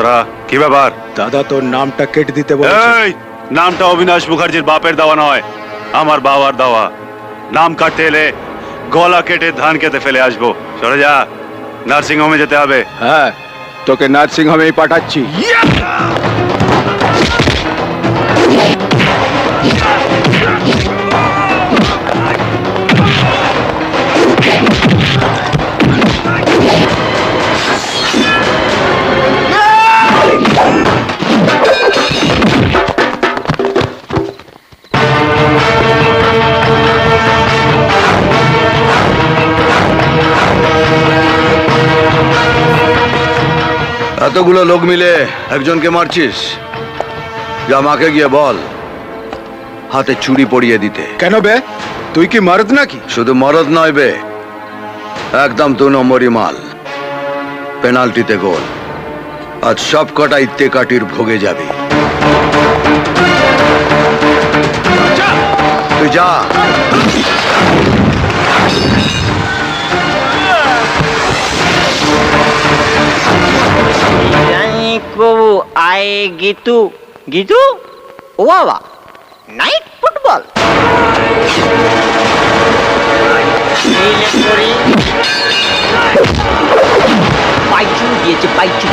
তোরা কি ব্যাপার? দাদা তোর নামটা কেটে দিতে বলেছে। এই নামটা অবিনাশ মুখার্জির বাপের দেওয়া নয়, আমার বাবার দেওয়া। নাম কাটতে এলে গলা কেটে ধান কেটে ফেলে আসবো। সরে যা, নার্সিং হোমে যেতে হবে। হ্যাঁ, তোকে নার্সিং হোমেই পাঠাচ্ছি। এতগুলো লোক মিলে একজনকে মারছিস? যা মাকে গিয়ে বল হাতে চুড়ি পরিয়ে দিতে। কেন বে, তুই কি মর্দ নাকি? শুধু মরদ নয় বে, একদম 2 নম্বরই মাল। পেনাল্টিতে গোল। আজ সব কটা ইত্তে কাটির ভোগে যাবি। তুই যা। প্রভু আয়ে গীতু গীতু ও বাবা, নাইট ফুটবল পাইচু দিয়েছে, পাইচু।